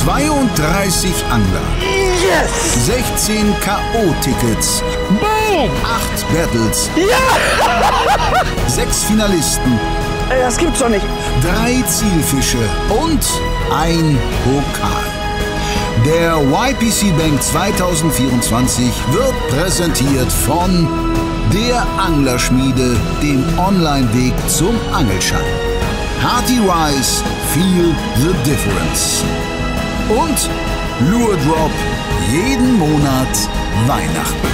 32 Angler. Yes! 16 K.O.-Tickets. Boom! 8 Battles. Ja! 6 Finalisten. Das gibt's doch nicht. 3 Zielfische und ein Pokal. Der YPC Bank 2024 wird präsentiert von der Anglerschmiede, dem Online-Weg zum Angelschein. Hearty Rice, feel the difference. Und Lure Drop, jeden Monat Weihnachten.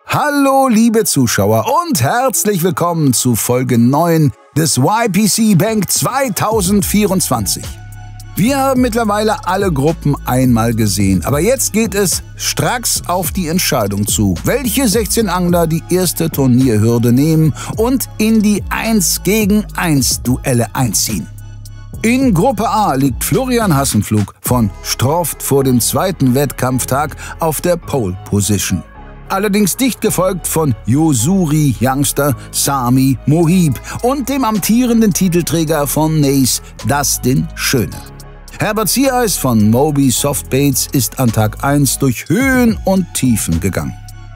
Hallo liebe Zuschauer und herzlich willkommen zu Folge 9 des YPC Bank 2024. Wir haben mittlerweile alle Gruppen einmal gesehen, aber jetzt geht es stracks auf die Entscheidung zu, welche 16 Angler die erste Turnierhürde nehmen und in die 1-gegen-1 Duelle einziehen. In Gruppe A liegt Florian Hassenflug von Stroft vor dem zweiten Wettkampftag auf der Pole Position. Allerdings dicht gefolgt von Yosuri Youngster Sami Mohib und dem amtierenden Titelträger von Nace, Dustin Schöne. Herbert Ziereis von Moby Softbaits ist an Tag 1 durch Höhen und Tiefen gegangen.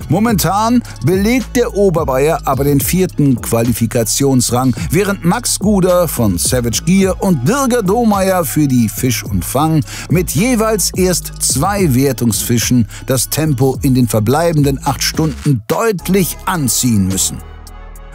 Momentan belegt der Oberbayer aber den 4. Qualifikationsrang, während Max Guder von Savage Gear und Birger Domeyer für die Fisch und Fang mit jeweils erst 2 Wertungsfischen das Tempo in den verbleibenden 8 Stunden deutlich anziehen müssen.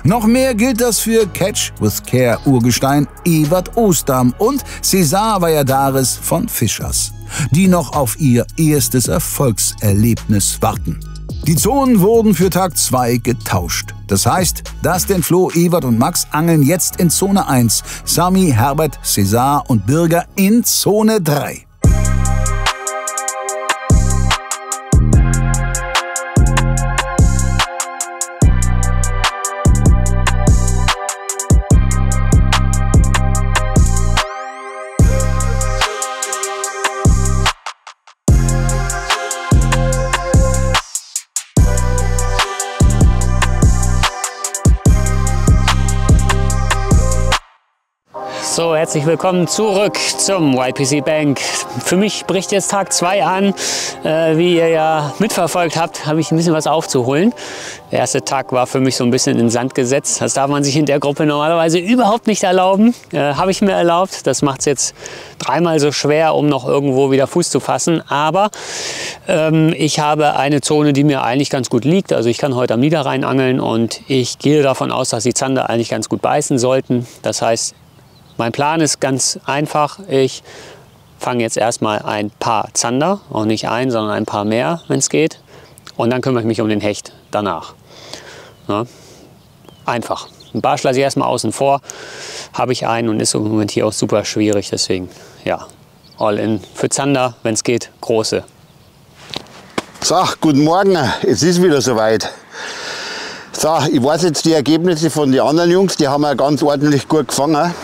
Noch mehr gilt das für Catch with Care Urgestein Ewert Ostam und Cesar Valladares von Fischers, die noch auf ihr erstes Erfolgserlebnis warten. Die Zonen wurden für Tag 2 getauscht. Das heißt, Dustin, Flo, Ewert und Max angeln jetzt in Zone 1, Sami, Herbert, Cesar und Birger in Zone 3. So, herzlich willkommen zurück zum YPC Bank. Für mich bricht jetzt Tag 2 an. Wie ihr ja mitverfolgt habt, habe ich ein bisschen was aufzuholen. Der erste Tag war für mich so ein bisschen in den Sand gesetzt. Das darf man sich in der Gruppe normalerweise überhaupt nicht erlauben. Habe ich mir erlaubt. Das macht es jetzt 3-mal so schwer, um noch irgendwo wieder Fuß zu fassen. Aber ich habe eine Zone, die mir eigentlich ganz gut liegt. Also ich kann heute am Niederrhein angeln und ich gehe davon aus, dass die Zander eigentlich ganz gut beißen sollten. Das heißt, mein Plan ist ganz einfach. Ich fange jetzt erstmal ein paar Zander, auch nicht ein, sondern ein paar mehr, wenn es geht. Und dann kümmere ich mich um den Hecht danach. Ja, einfach. Ein Barsch lasse ich erstmal außen vor, habe ich einen und ist im Moment hier auch super schwierig. Deswegen, ja, all in für Zander, wenn es geht, große. So, guten Morgen, es ist wieder soweit. So, ich weiß jetzt die Ergebnisse von den anderen Jungs, die haben ja ganz ordentlich gut gefangen.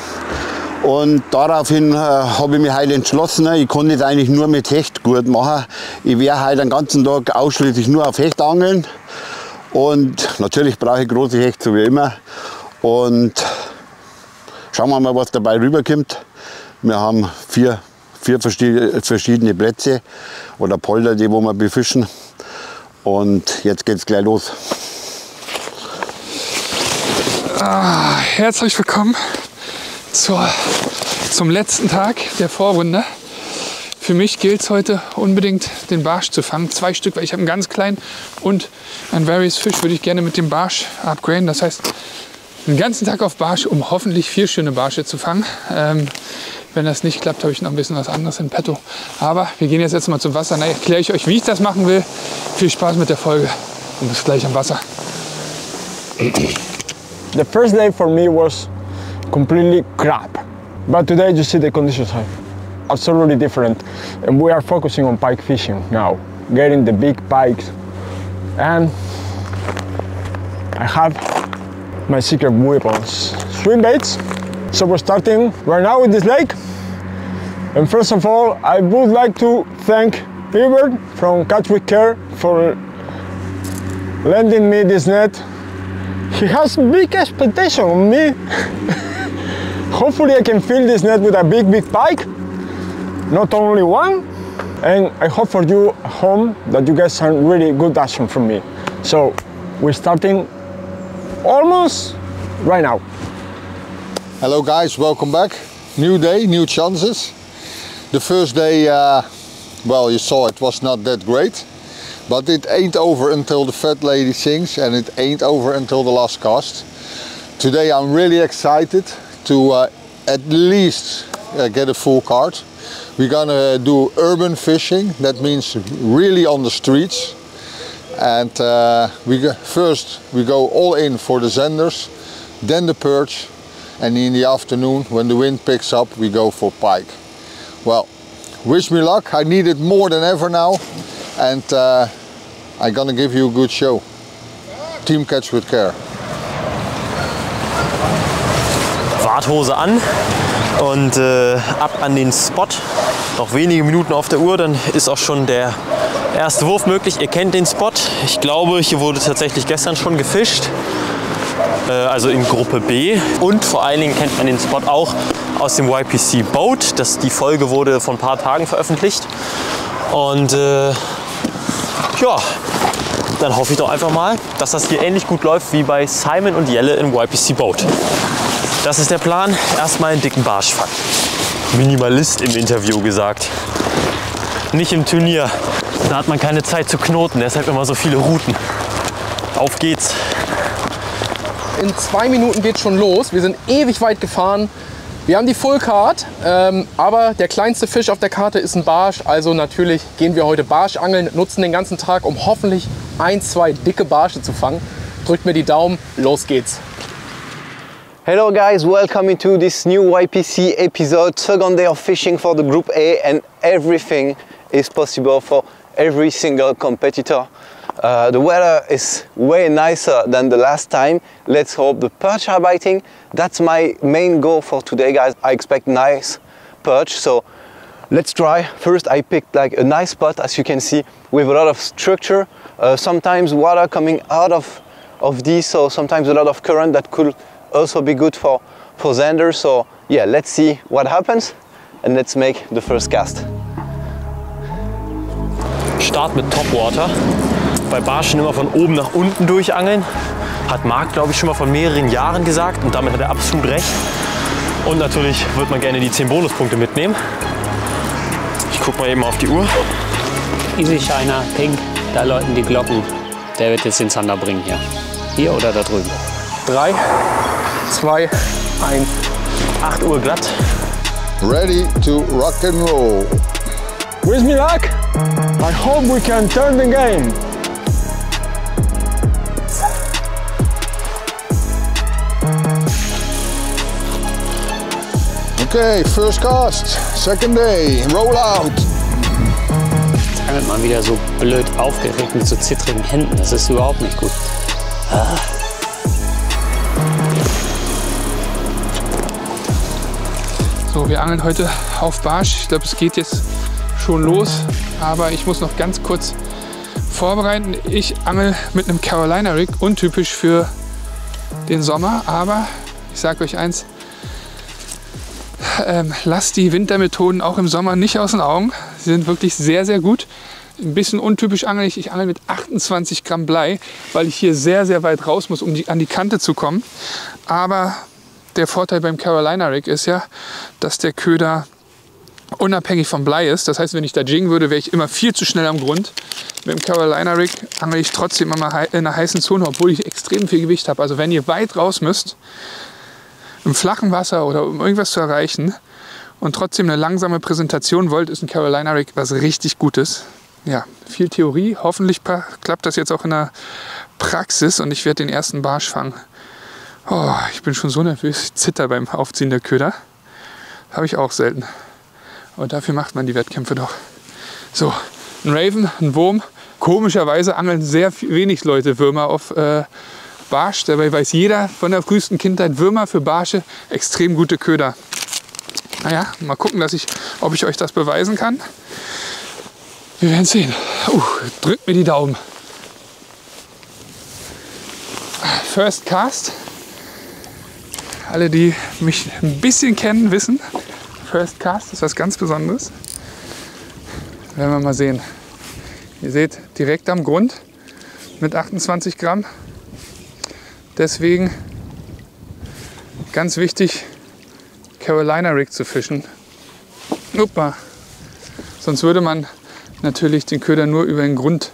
Und daraufhin habe ich mich heute entschlossen, ich kann das eigentlich nur mit Hecht gut machen. Ich werde heute den ganzen Tag ausschließlich nur auf Hecht angeln. Und natürlich brauche ich große Hechte, so wie immer. Und schauen wir mal, was dabei rüberkommt. Wir haben vier verschiedene Plätze oder Polder, die wo wir befischen. Und jetzt geht es gleich los. Herzlich willkommen zum letzten Tag der Vorrunde. Für mich gilt es heute unbedingt, den Barsch zu fangen. 2 Stück, weil ich habe einen ganz kleinen und ein Various Fish würde ich gerne mit dem Barsch upgraden. Das heißt, den ganzen Tag auf Barsch, um hoffentlich 4 schöne Barsche zu fangen. Wenn das nicht klappt, habe ich noch ein bisschen was anderes in petto. Aber wir gehen jetzt mal zum Wasser. Da erkläre ich euch, wie ich das machen will. Viel Spaß mit der Folge und bis gleich am Wasser. The first day for me was completely crap, but today you see the conditions are absolutely different, and we are focusing on pike fishing now, getting the big pikes, and I have my secret weapons, swim baits. So we're starting right now with this lake, and first of all I would like to thank Ewert from Catch with Care for lending me this net. He has big expectation on me. Hopefully I can fill this net with a big pike. not only one. And I hope for you at home that you get some really good action from me. So we're starting almost right now. Hello guys, welcome back. New day, new chances. The first day, well, you saw it was not that great, but it ain't over until the fat lady sings, and it ain't over until the last cast. Today I'm really excited to at least get a full card. We're gonna do urban fishing, that means really on the streets. And first we go all in for the zenders, then the perch, and in the afternoon when the wind picks up we go for pike. Well, wish me luck, I need it more than ever now, and I'm gonna give you a good show. Team Catch with Care. Warthose an und ab an den Spot. Noch wenige Minuten auf der Uhr, dann ist auch schon der erste Wurf möglich. Ihr kennt den Spot. Ich glaube, hier wurde tatsächlich gestern schon gefischt. Also in Gruppe B. Und vor allen Dingen kennt man den Spot auch aus dem YPC Boat. Die Folge wurde vor ein paar Tagen veröffentlicht. Und ja, dann hoffe ich doch einfach mal, dass das hier ähnlich gut läuft wie bei Simon und Jelle im YPC Boat. Das ist der Plan. Erstmal einen dicken Barsch fangen. Minimalist im Interview gesagt. Nicht im Turnier. Da hat man keine Zeit zu knoten, deshalb immer so viele Routen. Auf geht's. In 2 Minuten geht's schon los. Wir sind ewig weit gefahren. Wir haben die Full Card, aber der kleinste Fisch auf der Karte ist ein Barsch. Also natürlich gehen wir heute Barschangeln, nutzen den ganzen Tag, um hoffentlich 1, 2 dicke Barsche zu fangen. Drückt mir die Daumen, los geht's. Hello guys, welcome to this new YPC episode, second day of fishing for the Group A, and everything is possible for every single competitor. The weather is way nicer than the last time. Let's hope the perch are biting. That's my main goal for today, guys. I expect nice perch, so let's try. First I picked like a nice spot, as you can see, with a lot of structure. Sometimes water coming out of these, so sometimes a lot of current that could also be good for Zander. So yeah, let's see what happens and let's make the first cast. Start mit Topwater. Bei Barschen immer von oben nach unten durchangeln. Hat Marc, glaube ich, schon mal vor mehreren Jahren gesagt, und damit hat er absolut recht. Und natürlich wird man gerne die 10 Bonuspunkte mitnehmen. Ich gucke mal eben auf die Uhr. Easy Shiner, pink, da läuten die Glocken. Der wird jetzt den Zander bringen hier. Hier oder da drüben. 3, 2, 1. 8 Uhr glatt. Ready to rock and roll. Wish me luck. I hope we can turn the game. Okay, first cast, second day, roll out. Jetzt angelt man wieder so blöd aufgeregt mit so zittrigen Händen. Das ist überhaupt nicht gut. Ah. So, wir angeln heute auf Barsch. Ich glaube, es geht jetzt schon los, aber ich muss noch ganz kurz vorbereiten. Ich angel mit einem Carolina Rig, untypisch für den Sommer, aber ich sage euch eins, lasst die Wintermethoden auch im Sommer nicht aus den Augen. Sie sind wirklich sehr, sehr gut. Ein bisschen untypisch angel ich. Ich angel mit 28 Gramm Blei, weil ich hier sehr, sehr weit raus muss, um an die Kante zu kommen. Aber der Vorteil beim Carolina Rig ist ja, dass der Köder unabhängig vom Blei ist. Das heißt, wenn ich da jiggen würde, wäre ich immer viel zu schnell am Grund. Mit dem Carolina Rig angel ich trotzdem immer in einer heißen Zone, obwohl ich extrem viel Gewicht habe. Also wenn ihr weit raus müsst, im flachen Wasser oder um irgendwas zu erreichen und trotzdem eine langsame Präsentation wollt, ist ein Carolina Rig was richtig Gutes. Ja, viel Theorie. Hoffentlich klappt das jetzt auch in der Praxis und ich werde den ersten Barsch fangen. Oh, ich bin schon so nervös. Ich zitter beim Aufziehen der Köder. Habe ich auch selten. Aber dafür macht man die Wettkämpfe doch. So, ein Raven, ein Wurm. Komischerweise angeln sehr wenig Leute Würmer auf Barsch. Dabei weiß jeder von der frühesten Kindheit, Würmer für Barsche, extrem gute Köder. Naja, mal gucken, ob ich euch das beweisen kann. Wir werden sehen. Drückt mir die Daumen. First Cast. Alle, die mich ein bisschen kennen, wissen, First Cast ist was ganz Besonderes. Werden wir mal sehen. Ihr seht, direkt am Grund mit 28 Gramm. Deswegen ganz wichtig, Carolina Rig zu fischen. Uppa. Sonst würde man natürlich den Köder nur über den Grund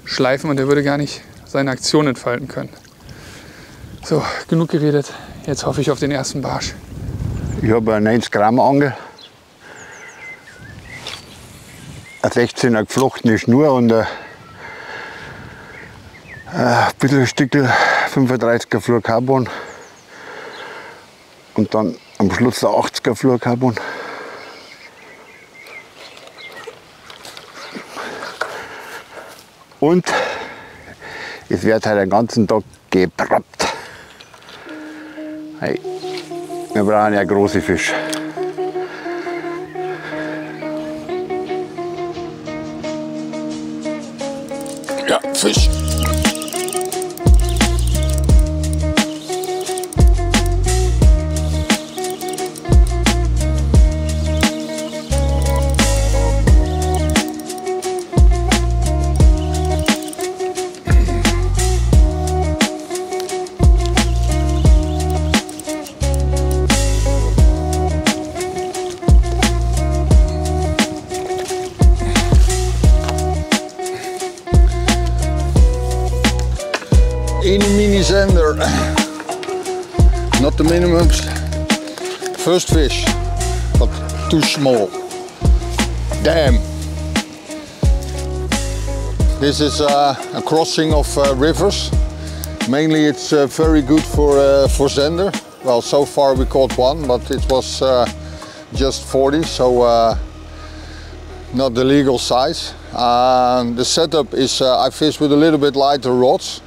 schleifen und er würde gar nicht seine Aktion entfalten können. So, genug geredet. Jetzt hoffe ich auf den ersten Barsch. Ich habe eine 90 Gramm Angel, eine 16er geflochtene Schnur und ein bisschen Stückel 35er Fluorcarbon und dann am Schluss der 80er Fluorcarbon. Und es wird halt den ganzen Tag geprappt. Hey, wir brauchen ja große Fische. Ja, Fisch. Mini Zander, not the minimums. First fish, but too small. Damn. This is a crossing of rivers. Mainly it's very good for Zander. Well, so far we caught one, but it was just 40, so not the legal size. The setup is I fish with a little bit lighter rods,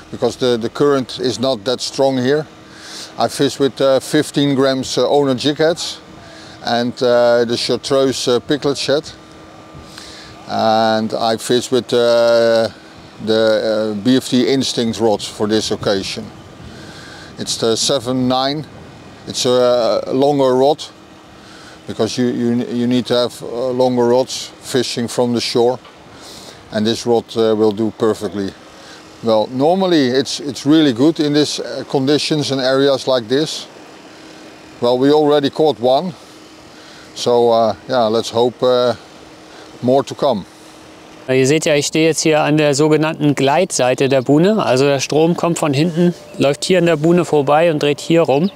because the current is not that strong here. I fish with 15 grams owner jig heads and the Chartreuse piglet shed. And I fish with the BFT Instinct rods for this occasion. It's the 7-9. It's a longer rod because you need to have longer rods fishing from the shore, and this rod will do perfectly. Well, normally it's really good in these conditions and areas like this. Well, we already caught one, so yeah, let's hope more to come. Ihr seht ja, ich stehe jetzt hier an der sogenannten Gleitseite der Buhne. Also der Strom kommt von hinten, läuft hier an der Buhne vorbei und dreht hier rum.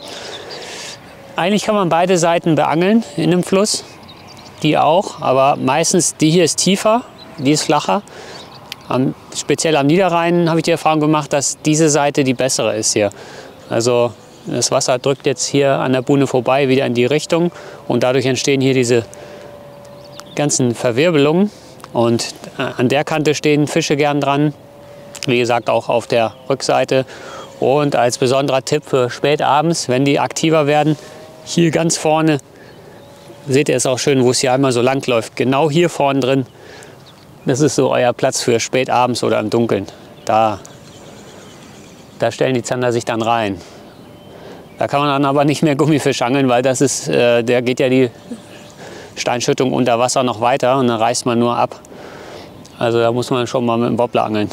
Eigentlich kann man beide Seiten beangeln in einem Fluss, die auch, aber meistens die hier ist tiefer, die ist flacher. Speziell am Niederrhein habe ich die Erfahrung gemacht, dass diese Seite die bessere ist hier. Also das Wasser drückt jetzt hier an der Buhne vorbei wieder in die Richtung und dadurch entstehen hier diese ganzen Verwirbelungen. Und an der Kante stehen Fische gern dran, wie gesagt auch auf der Rückseite. Und als besonderer Tipp für spätabends, wenn die aktiver werden, hier ganz vorne, seht ihr es auch schön, wo es hier einmal so lang läuft, genau hier vorne drin. Das ist so euer Platz für spätabends oder im Dunkeln. Da stellen die Zander sich dann rein. Da kann man dann aber nicht mehr Gummifisch angeln, weil das ist, der geht ja die Steinschüttung unter Wasser noch weiter und dann reißt man nur ab. Also da muss man schon mal mit dem Wobbler angeln.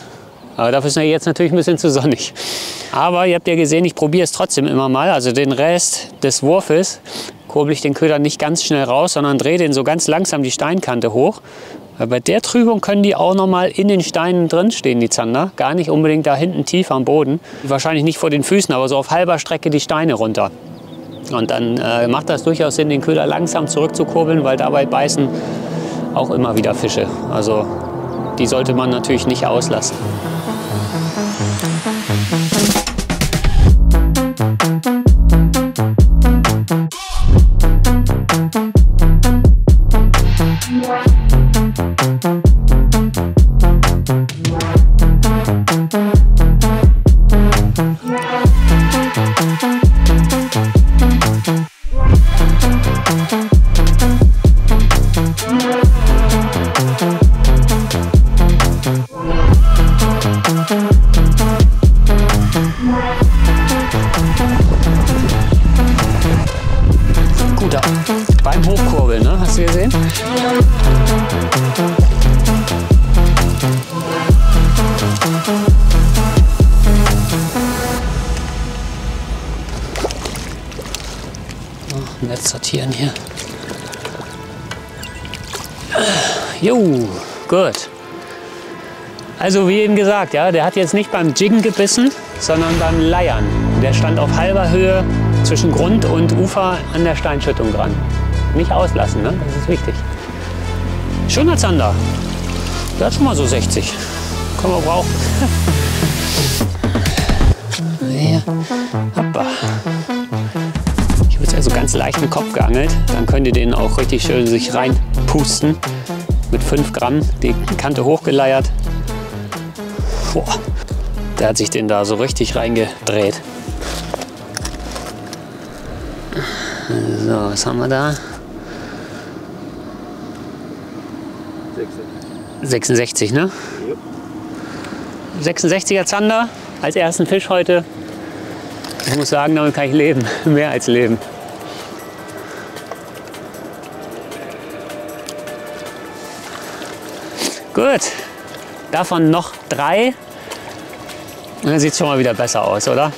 Aber dafür ist es jetzt natürlich ein bisschen zu sonnig. Aber ihr habt ja gesehen, ich probiere es trotzdem immer mal. Also den Rest des Wurfes kurbel ich den Köder nicht ganz schnell raus, sondern drehe den so ganz langsam die Steinkante hoch. Weil bei der Trübung können die auch noch mal in den Steinen drin stehen, die Zander. Gar nicht unbedingt da hinten tief am Boden. Wahrscheinlich nicht vor den Füßen, aber so auf halber Strecke die Steine runter. Und dann macht das durchaus Sinn, den Köder langsam zurückzukurbeln, weil dabei beißen auch immer wieder Fische. Also die sollte man natürlich nicht auslassen. Gut, beim Hochkurbeln, ne? Hast du gesehen? Netz sortieren hier. Jo, gut. Also wie eben gesagt, ja, der hat jetzt nicht beim Jiggen gebissen, sondern beim Leiern. Der stand auf halber Höhe zwischen Grund und Ufer an der Steinschüttung dran. Nicht auslassen, ne? Das ist wichtig. Schöner Zander. Der hat schon mal so 60. Können wir brauchen. Hier. Hoppa. Ich habe jetzt also ganz leicht den Kopf geangelt. Dann könnt ihr den auch richtig schön sich reinpusten. Mit 5 Gramm die Kante hochgeleiert. Boah, der hat sich den da so richtig reingedreht. So, was haben wir da? 66, ne? 66er Zander als ersten Fisch heute. Ich muss sagen, damit kann ich leben. Mehr als leben. Gut. Davon noch 3. Und dann sieht es schon mal wieder besser aus, oder?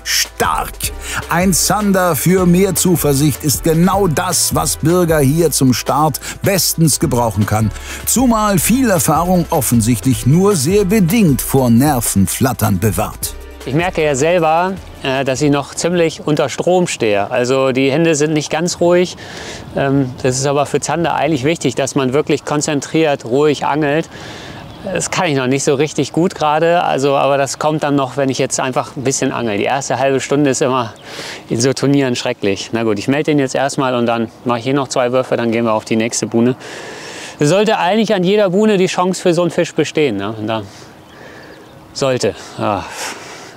Stark! Ein Zander für mehr Zuversicht ist genau das, was Birger hier zum Start bestens gebrauchen kann. Zumal viel Erfahrung offensichtlich nur sehr bedingt vor Nervenflattern bewahrt. Ich merke ja selber, dass ich noch ziemlich unter Strom stehe. Also die Hände sind nicht ganz ruhig. Das ist aber für Zander eigentlich wichtig, dass man wirklich konzentriert, ruhig angelt. Das kann ich noch nicht so richtig gut gerade, also, aber das kommt dann noch, wenn ich jetzt einfach ein bisschen angel. Die erste halbe Stunde ist immer in so Turnieren schrecklich. Na gut, ich melde den jetzt erstmal und dann mache ich hier noch 2 Würfe, dann gehen wir auf die nächste Buhne. Es sollte eigentlich an jeder Buhne die Chance für so einen Fisch bestehen. Ne? Und dann sollte. Ja,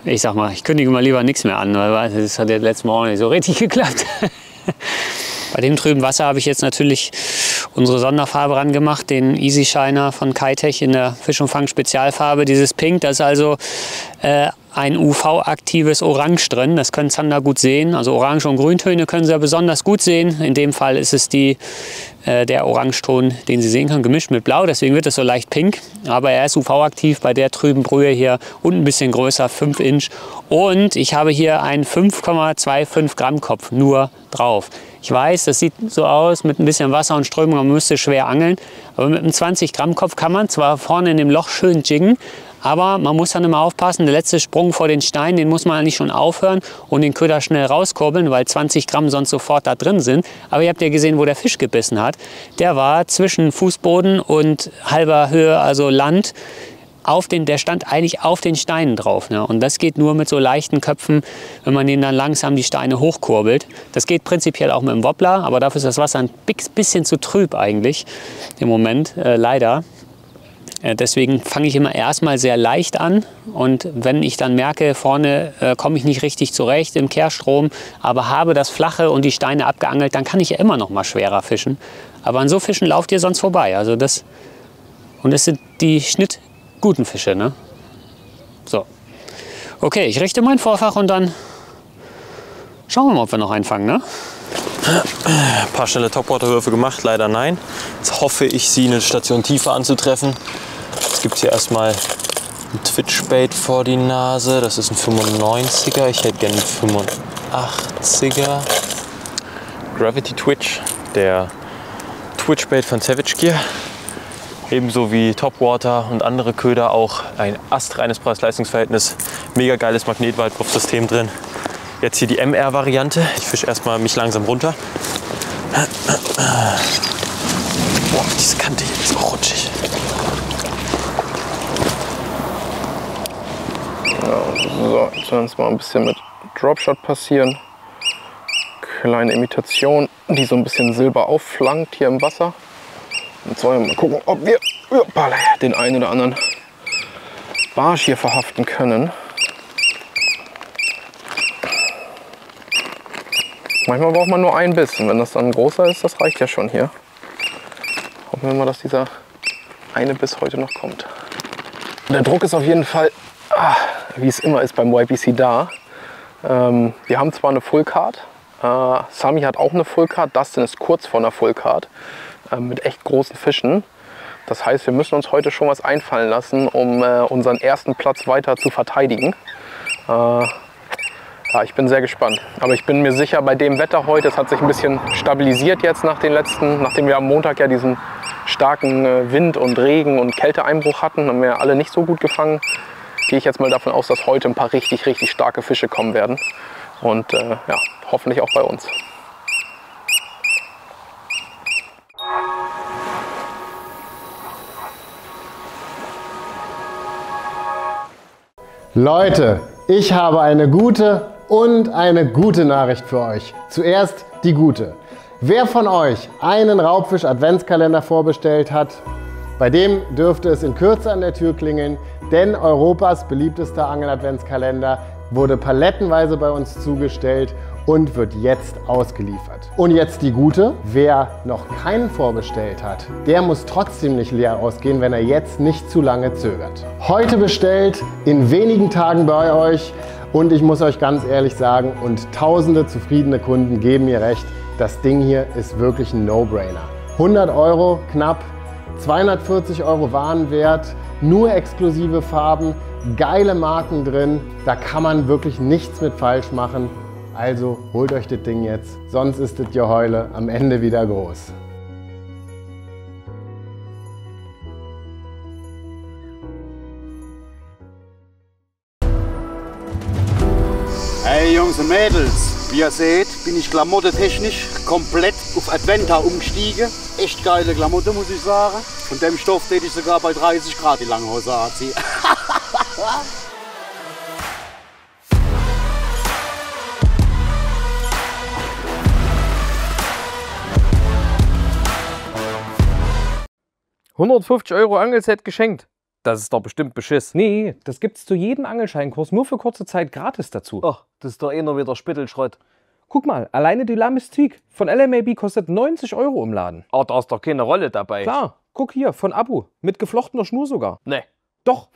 ich sag mal, ich kündige mal lieber nichts mehr an, weil das hat ja letztes Mal auch nicht so richtig geklappt. Bei dem trüben Wasser habe ich jetzt natürlich unsere Sonderfarbe ran gemacht, den Easy Shiner von Keitech in der Fisch und Fang Spezialfarbe. Dieses Pink, das ist also ein UV-aktives Orange drin. Das können Zander gut sehen. Also Orange- und Grüntöne können sie ja besonders gut sehen. In dem Fall ist es der Orangeton, den Sie sehen können, gemischt mit Blau. Deswegen wird es so leicht pink. Aber er ist UV-aktiv bei der trüben Brühe hier und ein bisschen größer, 5 Inch. Und ich habe hier einen 5,25 Gramm Kopf nur drauf. Ich weiß, das sieht so aus mit ein bisschen Wasser und Strömung, man müsste schwer angeln. Aber mit einem 20 Gramm Kopf kann man zwar vorne in dem Loch schön jiggen, aber man muss dann immer aufpassen, der letzte Sprung vor den Stein, den muss man eigentlich schon aufhören und den Köder schnell rauskurbeln, weil 20 Gramm sonst sofort da drin sind. Aber ihr habt ja gesehen, wo der Fisch gebissen hat. Der war zwischen Fußboden und halber Höhe, also Land. Der stand eigentlich auf den Steinen drauf. Ne? Und das geht nur mit so leichten Köpfen, wenn man den dann langsam die Steine hochkurbelt. Das geht prinzipiell auch mit dem Wobbler, aber dafür ist das Wasser ein bisschen zu trüb eigentlich im Moment, leider. Deswegen fange ich immer erstmal sehr leicht an und wenn ich dann merke, vorne komme ich nicht richtig zurecht im Kehrstrom, aber habe das Flache und die Steine abgeangelt, dann kann ich ja immer noch mal schwerer fischen. Aber an so Fischen lauft ihr sonst vorbei. Also das sind die guten Fische, ne? So. Okay, ich richte mein Vorfach und dann schauen wir mal, ob wir noch einen fangen, ne? Ein paar schnelle Topwater-Würfe gemacht, leider nein. Jetzt hoffe ich, sie eine Station tiefer anzutreffen. Es gibt hier erstmal ein Twitch-Bait vor die Nase. Das ist ein 95er. Ich hätte gerne einen 85er. Gravity Twitch, der Twitch-Bait von Savage Gear. Ebenso wie Topwater und andere Köder auch ein astreines Preis-Leistungs-Verhältnis. Mega geiles Magnetwaldwurfsystem drin. Jetzt hier die MR-Variante. Ich fische erstmal mich langsam runter. Boah, diese Kante hier ist auch rutschig. So, jetzt soll uns mal ein bisschen mit Dropshot passieren. Kleine Imitation, die so ein bisschen Silber aufflankt hier im Wasser. Jetzt sollen wir mal gucken, ob wir den einen oder anderen Barsch hier verhaften können. Manchmal braucht man nur einen Biss und wenn das dann ein großer ist, das reicht ja schon hier. Hoffen wir mal, dass dieser eine Biss heute noch kommt. Der Druck ist auf jeden Fall, wie es immer ist beim YPC da. Wir haben zwar eine Full Card, Sami hat auch eine Full Card, Dustin ist kurz vor einer Full Card mit echt großen Fischen. Das heißt, wir müssen uns heute schon was einfallen lassen, um unseren ersten Platz weiter zu verteidigen. Ja, ich bin sehr gespannt. Aber ich bin mir sicher, bei dem Wetter heute, es hat sich ein bisschen stabilisiert jetzt nachdem wir am Montag ja diesen starken Wind und Regen und Kälteeinbruch hatten, haben wir alle nicht so gut gefangen. Gehe ich jetzt mal davon aus, dass heute ein paar richtig, richtig starke Fische kommen werden. Und ja, hoffentlich auch bei uns. Leute, ich habe eine gute und eine gute Nachricht für euch. Zuerst die gute. Wer von euch einen Raubfisch-Adventskalender vorbestellt hat, bei dem dürfte es in Kürze an der Tür klingeln, denn Europas beliebtester Angel-Adventskalender wurde palettenweise bei uns zugestellt und wird jetzt ausgeliefert. Und jetzt die gute, wer noch keinen vorbestellt hat, der muss trotzdem nicht leer ausgehen, wenn er jetzt nicht zu lange zögert. Heute bestellt, in wenigen Tagen bei euch und ich muss euch ganz ehrlich sagen, und tausende zufriedene Kunden geben mir recht, das Ding hier ist wirklich ein No-Brainer. 100 € knapp, 240 € Warenwert, nur exklusive Farben, geile Marken drin, da kann man wirklich nichts mit falsch machen. Also holt euch das Ding jetzt, sonst ist das Geheule am Ende wieder groß. Hey Jungs und Mädels, wie ihr seht, bin ich klamottentechnisch komplett auf Adventa umgestiegen. Echt geile Klamotte, muss ich sagen. Von dem Stoff hätte ich sogar bei 30 Grad die lange Hose anziehen. €150 Angelset geschenkt. Das ist doch bestimmt Beschiss. Nee, das gibt's zu jedem Angelscheinkurs nur für kurze Zeit gratis dazu. Ach, das ist doch einer wieder Spittelschrott. Guck mal, alleine die La Mystique von LMAB kostet 90 € im Laden. Oh, da ist doch keine Rolle dabei. Klar, guck hier, von Abu. Mit geflochtener Schnur sogar. Nee. Doch.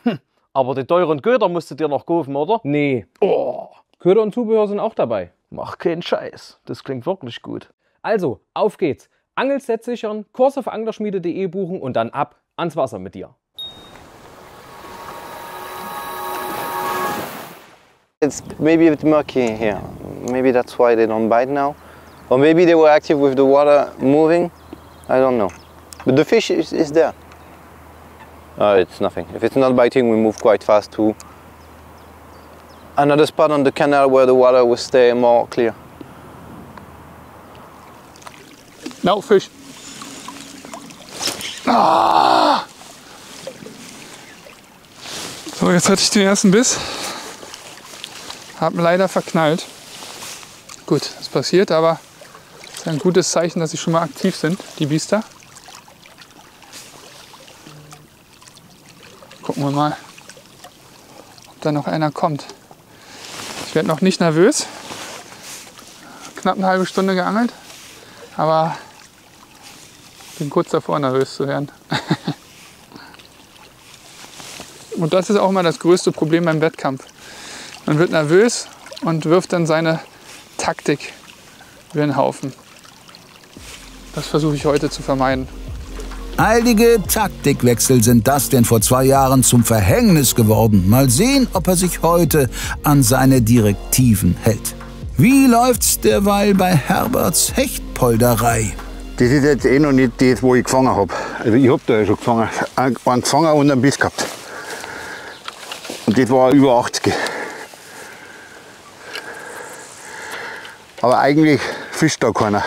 Aber die teuren Köder musst du dir noch kaufen, oder? Nee. Oh. Köder und Zubehör sind auch dabei. Mach keinen Scheiß. Das klingt wirklich gut. Also, auf geht's. Angelset sichern, Kurs auf anglerschmiede.de buchen und dann ab ans Wasser mit dir. It's maybe a bit murky here. Maybe that's why they don't bite now. Or maybe they were active with the water moving. I don't know. But the fish is there. It's nothing. If it's not biting, we move quite fast to another spot on the canal where the water will stay more clear. No fish. Ah! So, jetzt hatte ich den ersten Biss. Hab leider verknallt. Gut, das passiert, aber es ist ein gutes Zeichen, dass sie schon mal aktiv sind, die Biester. Gucken wir mal, ob da noch einer kommt. Ich werde noch nicht nervös. Knapp eine halbe Stunde geangelt, aber bin kurz davor, nervös zu werden. Und das ist auch immer das größte Problem beim Wettkampf. Man wird nervös und wirft dann seine Taktik über den Haufen. Das versuche ich heute zu vermeiden. Eilige Taktikwechsel sind das denn vor 2 Jahren zum Verhängnis geworden. Mal sehen, ob er sich heute an seine Direktiven hält. Wie läuft's derweil bei Herberts Hechtpolderei? Das ist jetzt eh noch nicht das, wo ich gefangen habe. Also ich habe da ja schon gefangen. Einen gefangen und einen Biss gehabt. Und das war über 80. Aber eigentlich fischt da keiner.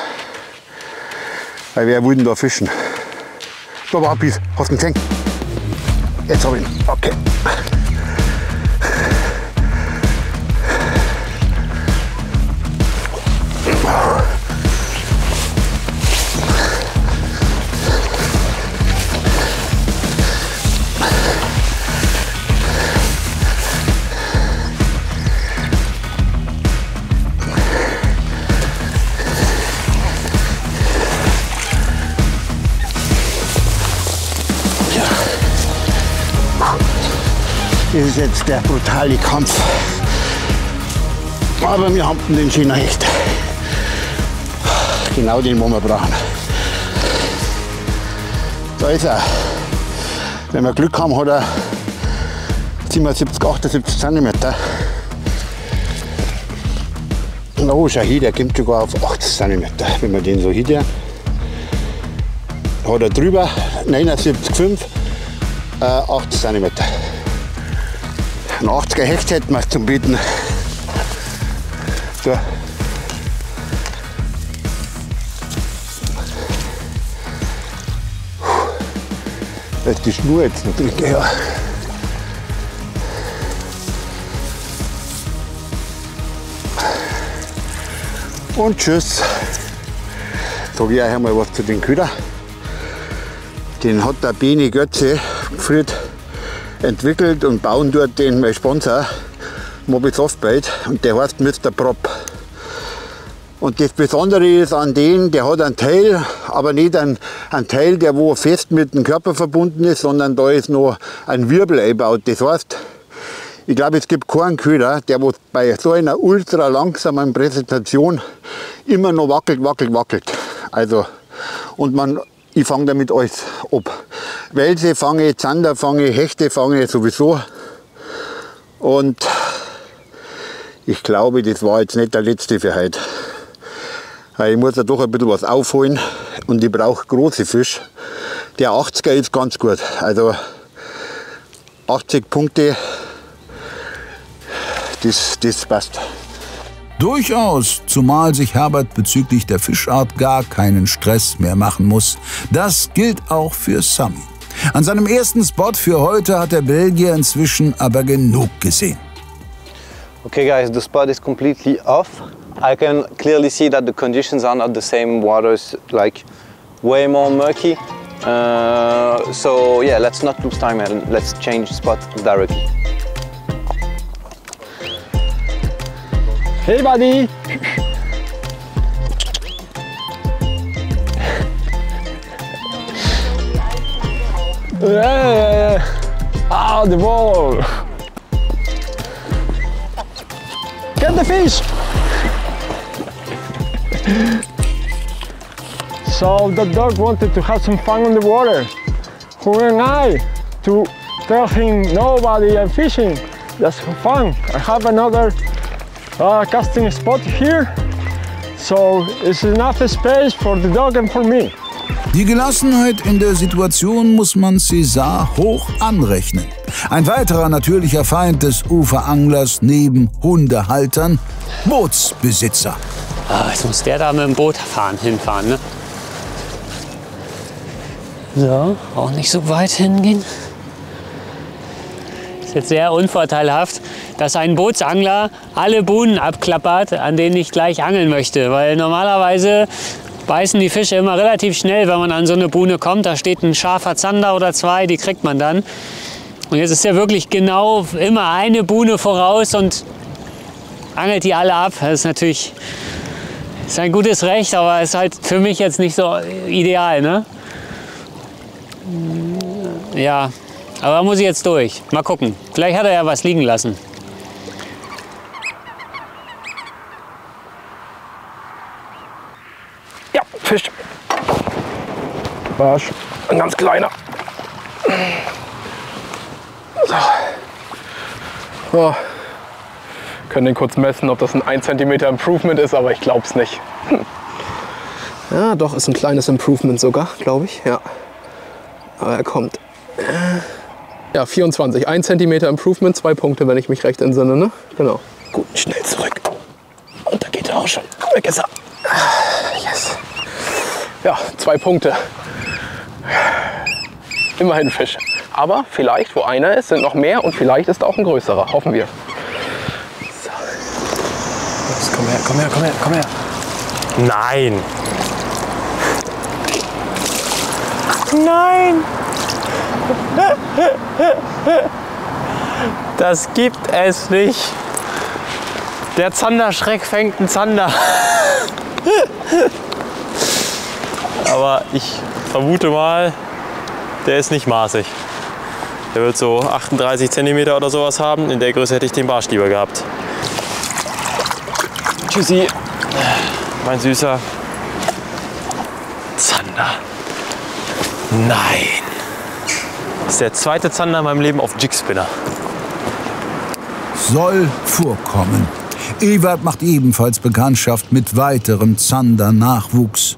Weil wer will denn da fischen? Da war ein Biss. Hast du ihn gesehen? Jetzt habe ich ihn. Okay. Das ist jetzt der brutale Kampf. Aber wir haben den schönen Hecht. Genau den, den wir brauchen. Da ist er. Wenn wir Glück haben, hat er 77, 78 cm. Oh, schau hier, der kommt sogar auf 80 cm, wenn man den so hielt. Hat er drüber 79,5, 80 cm. Ein 80er Hecht hätten wir zum Bieten. So. Da ist die Schnur jetzt noch drin. Ja. Und tschüss. Sag ich euch einmal was zu den Köder. Den hat der Beni Götze gefriert entwickelt und bauen dort den mein Sponsor Moby Softbait und der heißt Mr. Prop. Und das Besondere ist an dem, der hat einen Teil, aber nicht einen Teil, der wo fest mit dem Körper verbunden ist, sondern da ist noch ein Wirbel eingebaut. Das heißt, ich glaube, es gibt keinen Köder, der wo bei so einer ultra langsamen Präsentation immer noch wackelt. Also, und ich fange damit alles ab. Welse fange, Zander fange, Hechte fange sowieso. Und ich glaube, das war jetzt nicht der letzte für heute. Ich muss ja doch ein bisschen was aufholen und ich brauche große Fische. Der 80er ist ganz gut. Also 80 Punkte, das passt. Durchaus, zumal sich Herbert bezüglich der Fischart gar keinen Stress mehr machen muss. Das gilt auch für Sammy. An seinem ersten Spot für heute hat der Belgier inzwischen aber genug gesehen. Okay guys, the spot is completely off. I can clearly see that the conditions are not the same. Water is like way more murky. So yeah, let's not lose time and let's change spot directly. Hey buddy! Yeah. Ah, the ball! Get the fish! So the dog wanted to have some fun on the water. Who am I to tell him nobody I'm fishing? That's fun. I have another casting spot here, so it's enough space for the dog and for me. Die Gelassenheit in der Situation muss man César hoch anrechnen. Ein weiterer natürlicher Feind des Uferanglers neben Hundehaltern, Bootsbesitzer. Jetzt muss der da mit dem Boot hinfahren, ne? So, auch nicht so weit hingehen. Ist jetzt sehr unvorteilhaft, dass ein Bootsangler alle Buhnen abklappert, an denen ich gleich angeln möchte. Weil normalerweise beißen die Fische immer relativ schnell, wenn man an so eine Buhne kommt. Da steht ein scharfer Zander oder zwei, die kriegt man dann. Und jetzt ist er wirklich genau immer eine Buhne voraus und angelt die alle ab. Das ist natürlich ein gutes Recht, aber ist halt für mich jetzt nicht so ideal, ne? Ja, aber da muss ich jetzt durch. Mal gucken. Vielleicht hat er ja was liegen lassen. Ja, Fisch. Barsch. Ein ganz kleiner. So. Oh. Können den kurz messen, ob das ein 1 cm Improvement ist, aber ich glaube es nicht. Ja, doch, ist ein kleines Improvement sogar, glaube ich. Ja. Aber er kommt. Ja, 24. 1 cm Improvement, 2 Punkte, wenn ich mich recht entsinne, ne? Genau. Gut, schnell zurück. Und da geht er auch schon. Weg ist er. Yes. Ja, 2 Punkte. Immerhin Fisch. Aber vielleicht, wo einer ist, sind noch mehr und vielleicht ist auch ein größerer. Hoffen wir. So. Los, komm her, komm her, komm her, komm her. Nein! Nein! Das gibt es nicht. Der Zanderschreck fängt einen Zander. Aber ich vermute mal, der ist nicht maßig. Der wird so 38 cm oder sowas haben. In der Größe hätte ich den Barsch lieber gehabt. Tschüssi, mein Süßer. Zander. Nein. Das ist der zweite Zander in meinem Leben auf Jigspinner. Soll vorkommen. Ewald macht ebenfalls Bekanntschaft mit weiterem Zander-Nachwuchs.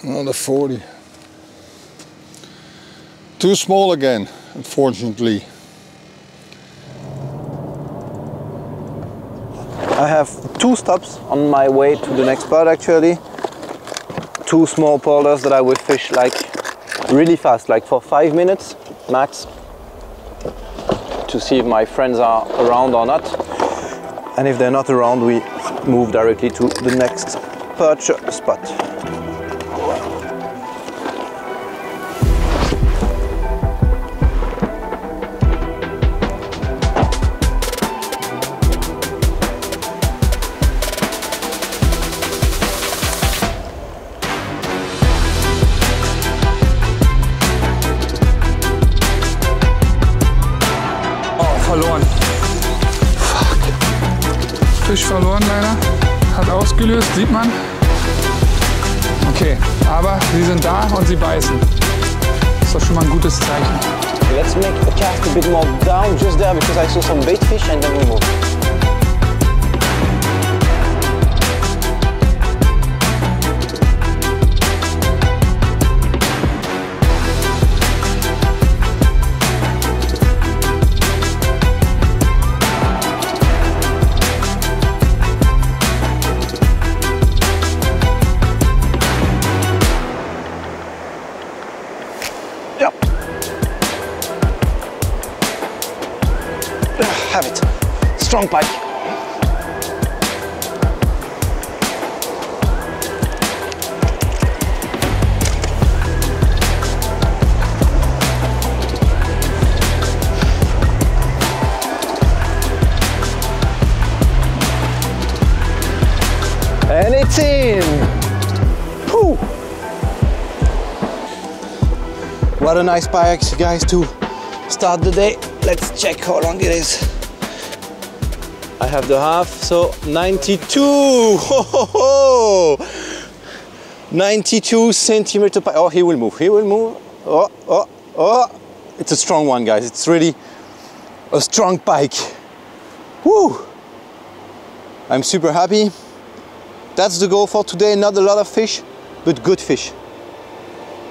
Another 40. Too small again, unfortunately. I have 2 stops on my way to the next spot actually. 2 small polders that I will fish like really fast, like for 5 minutes max, to see if my friends are around or not. And if they're not around, we move directly to the next perch spot. Verloren. Fuck. Fisch verloren leider. Hat ausgelöst, sieht man. Okay, aber sie sind da und sie beißen. Das ist doch schon mal ein gutes Zeichen. Let's make the cast a bit more down just there because I saw some bait fish and then we move. Have it. Strong pike. And it's in. Whew. What a nice pike, guys, to start the day. Let's check how long it is. I have the half, so 92. Ho, ho, ho. 92 centimeter pike. Oh, he will move. He will move. Oh, oh, oh. It's a strong one, guys. It's really a strong pike. Woo! I'm super happy. That's the goal for today. Not a lot of fish, but good fish.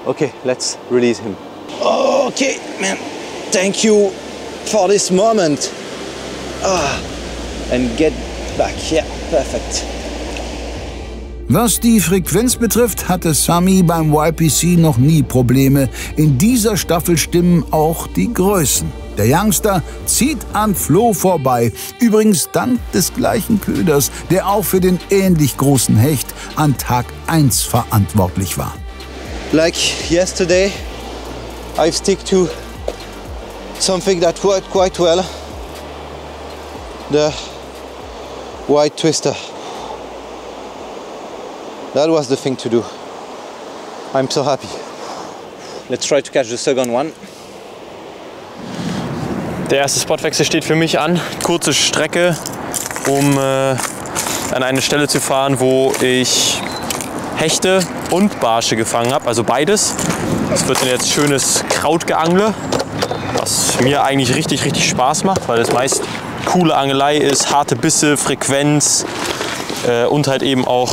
Okay, let's release him. Okay, man. Thank you for this moment. And get back. Yeah, perfect. Was die Frequenz betrifft, hatte Sami beim YPC noch nie Probleme. In dieser Staffel stimmen auch die Größen. Der Youngster zieht an Flo vorbei. Übrigens dank des gleichen Köders, der auch für den ähnlich großen Hecht an Tag 1 verantwortlich war. Like yesterday, I stick to something that worked quite well. The white twister. That was the thing to do. I'm so happy. Let's try to catch the second one. Der erste Spotwechsel steht für mich an. Kurze Strecke, um an eine Stelle zu fahren, wo ich Hechte und Barsche gefangen habe, also beides. Das wird dann jetzt schönes Krautgeangle, was mir eigentlich richtig Spaß macht, weil es meist coole Angelei ist, harte Bisse, Frequenz und halt eben auch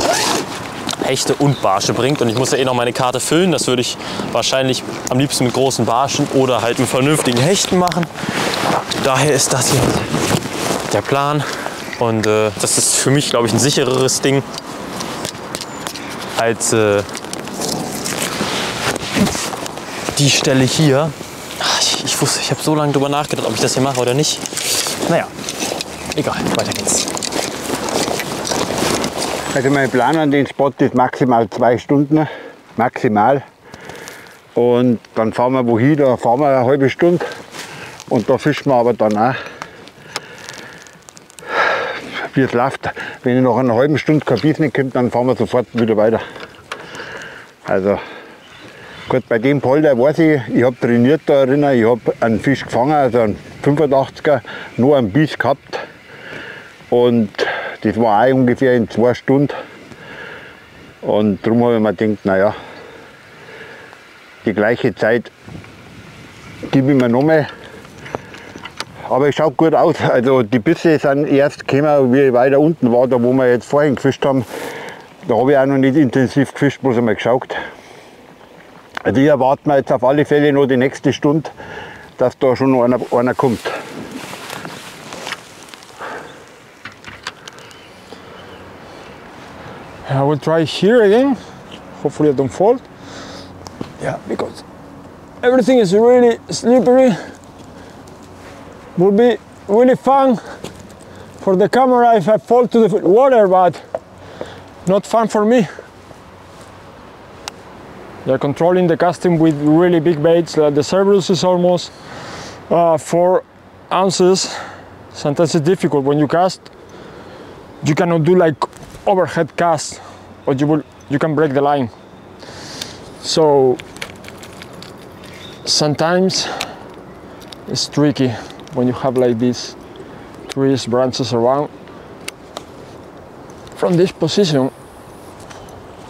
Hechte und Barsche bringt. Und ich muss ja eh noch meine Karte füllen. Das würde ich wahrscheinlich am liebsten mit großen Barschen oder halt mit vernünftigen Hechten machen. Daher ist das hier der Plan. Und das ist für mich, glaube ich, ein sichereres Ding als die Stelle hier. Ich habe so lange drüber nachgedacht, ob ich das hier mache oder nicht. Naja, egal, weiter geht's. Also mein Plan an den Spot ist maximal 2 Stunden, maximal. Und dann fahren wir wohin, da fahren wir eine halbe Stunde. Und da fischen wir aber dann auch, wie es läuft. Wenn ich nach einer halben Stunde kein Biss nicht kommt, dann fahren wir sofort wieder weiter. Also gut, bei dem Polder weiß ich habe trainiert da drinnen, ich habe einen Fisch gefangen, also einen 85er nur einen Biss gehabt. Und das war auch ungefähr in 2 Stunden. Und darum habe ich mir gedacht, naja, die gleiche Zeit gebe ich mir nochmal. Aber es schaut gut aus. Also die Bisse sind erst gekommen, wie ich weiter unten war, da wo wir jetzt vorhin gefischt haben. Da habe ich auch noch nicht intensiv gefischt, bloß einmal geschaut. Also ich erwarte mir jetzt auf alle Fälle noch die nächste Stunde, dass da schon noch einer kommt. I will try here again. Hopefully I don't fall. Yeah, because everything is really slippery. Would be really fun for the camera if I fall to the water, but not fun for me. They're controlling the casting with really big baits. The Cerberus is almost 4 ounces. Sometimes it's difficult when you cast. You cannot do like overhead cast, or you can break the line. So sometimes it's tricky when you have like these trees, branches around. From this position.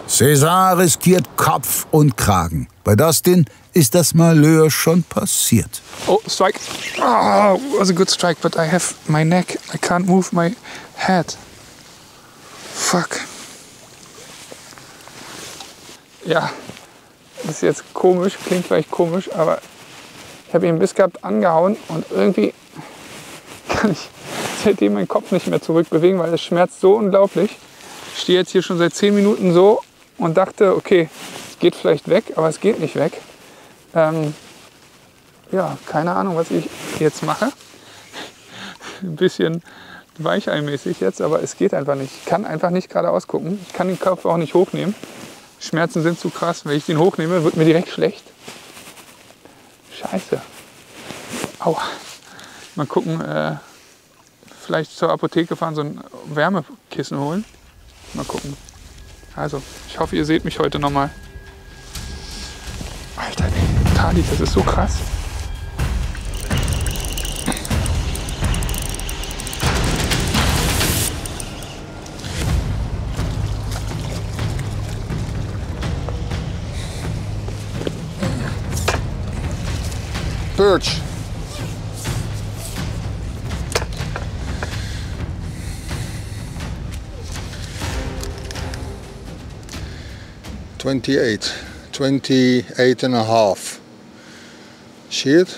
César riskiert Kopf und Kragen. Bei Dustin ist das Malheur schon passiert. Oh, strike. Oh, was a good strike, but I have my neck. I can't move my head. Fuck. Ja, das ist jetzt komisch, klingt vielleicht komisch, aber ich habe ihn einen Biss gehabt, angehauen und irgendwie kann ich seitdem meinen Kopf nicht mehr zurückbewegen, weil es schmerzt so unglaublich. Ich stehe jetzt hier schon seit 10 Minuten so und dachte, okay, es geht vielleicht weg, aber es geht nicht weg. Ja, keine Ahnung, was ich jetzt mache. Ein bisschen weicheimäßig jetzt, aber es geht einfach nicht. Ich kann einfach nicht geradeaus gucken. Ich kann den Kopf auch nicht hochnehmen. Schmerzen sind zu krass. Wenn ich den hochnehme, wird mir direkt schlecht. Scheiße. Aua. Mal gucken, vielleicht zur Apotheke fahren, so ein Wärmekissen holen. Mal gucken. Also, ich hoffe, ihr seht mich heute nochmal. Alter, Tali, das ist so krass. Perch. $28 and a half. See it?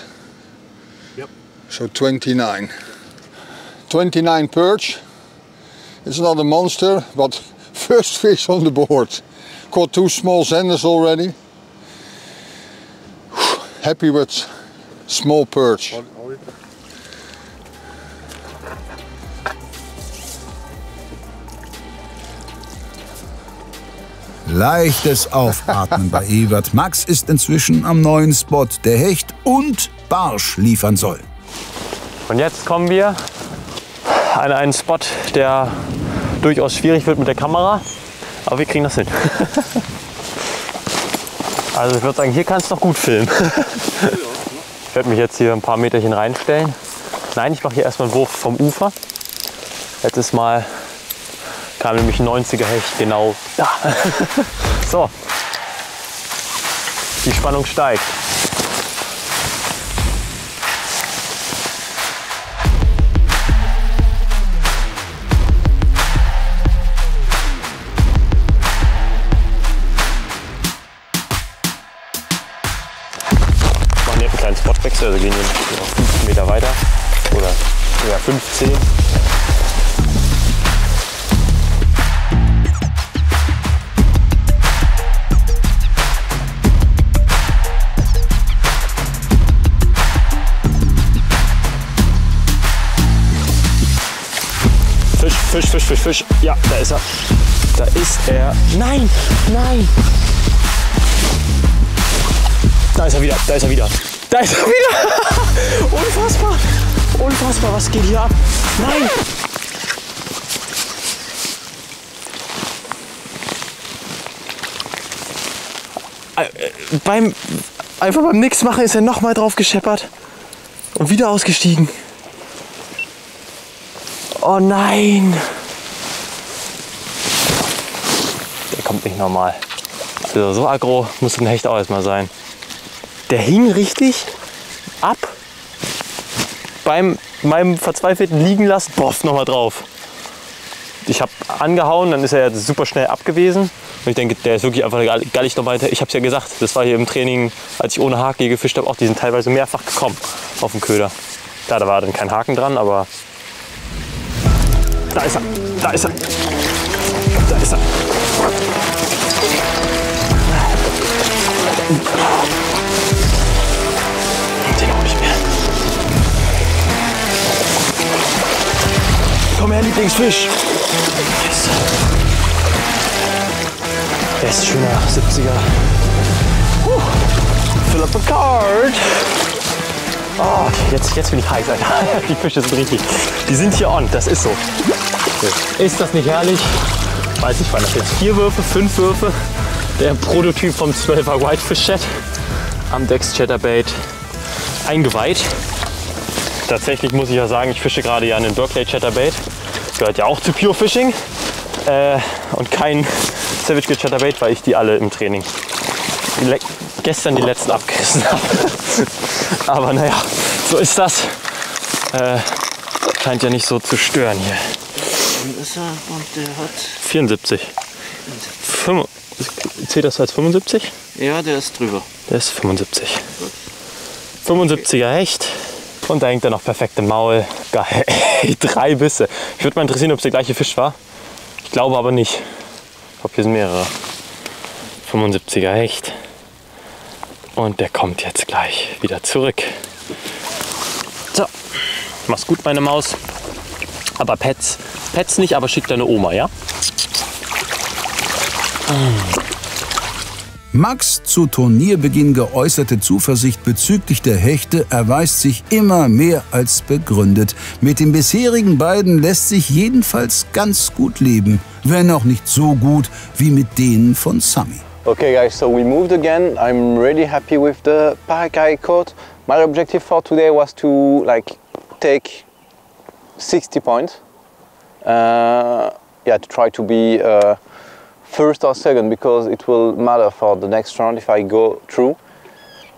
Yep. So 29. 29 perch. It's not a monster, but first fish on the board. Caught 2 small sanders already. Happy with small perch. Leichtes Aufatmen bei Evert. Max ist inzwischen am neuen Spot, der Hecht und Barsch liefern soll. Und jetzt kommen wir an einen Spot, der durchaus schwierig wird mit der Kamera, aber wir kriegen das hin. Also ich würde sagen, hier kannst du noch gut filmen. Ich werde mich jetzt hier ein paar Meterchen reinstellen. Nein, ich mache hier erstmal einen Wurf vom Ufer. Letztes Mal kam nämlich ein 90er Hecht genau da. So, die Spannung steigt. Wir machen hier einen kleinen Spotwechsel, also gehen hier noch 5 Meter weiter oder ja, 15. Fisch. Ja, da ist er. Da ist er. Nein, nein. Da ist er wieder. Unfassbar, was geht hier ab? Nein. Einfach beim Nix machen ist er noch mal drauf gescheppert. Und wieder ausgestiegen. Oh nein! Der kommt nicht normal. Also so aggro muss ein Hecht auch erstmal sein. Der hing richtig ab beim meinem verzweifelten Liegen lassen. Boff, nochmal drauf. Ich habe angehauen, dann ist er super schnell abgewesen. Und ich denke, der ist wirklich einfach gar nicht noch weiter. Ich habe es ja gesagt, das war hier im Training, als ich ohne Haken gefischt habe, auch die sind teilweise mehrfach gekommen auf den Köder. Da war dann kein Haken dran, aber da ist er, da ist er, da ist er. Den hol ich mir. Komm her, Lieblingsfisch. Yes. Der ist schöner 70er. Philip Picard. Oh, jetzt bin ich heiß, Alter. Die Fische sind richtig. Die sind hier on, das ist so. Ist das nicht herrlich? Weiß nicht, waren das jetzt 4 Würfe, 5 Würfe? Der Prototyp vom 12er Whitefish Set am Dex Chatterbait eingeweiht. Tatsächlich muss ich ja sagen, ich fische gerade ja einen Berkeley Chatterbait. Gehört ja auch zu Pure Fishing. Und kein Savage Gill Chatterbait, weil ich die alle im Training gestern die letzten abgerissen habe. Aber naja, so ist das. Scheint ja nicht so zu stören hier. Und ist er und der hat 74. Zählt das als 75? Ja, der ist drüber. Der ist 75. 75er Hecht. Und da hängt er noch perfekt im Maul. Geil. 3 Bisse. Ich würde mal interessieren, ob es der gleiche Fisch war. Ich glaube aber nicht. Ich glaube, hier sind mehrere. 75er Hecht. Und der kommt jetzt gleich wieder zurück. So. Mach's gut, meine Maus. Aber Pets nicht, aber schick deine Oma, ja? Max' zu Turnierbeginn geäußerte Zuversicht bezüglich der Hechte erweist sich immer mehr als begründet. Mit den bisherigen beiden lässt sich jedenfalls ganz gut leben, wenn auch nicht so gut wie mit denen von Sammy. Okay guys, so we moved again. I'm really happy with the pike I caught. My objective for today was to take 60 points. Yeah, to try to be first or second, because it will matter for the next round if I go through.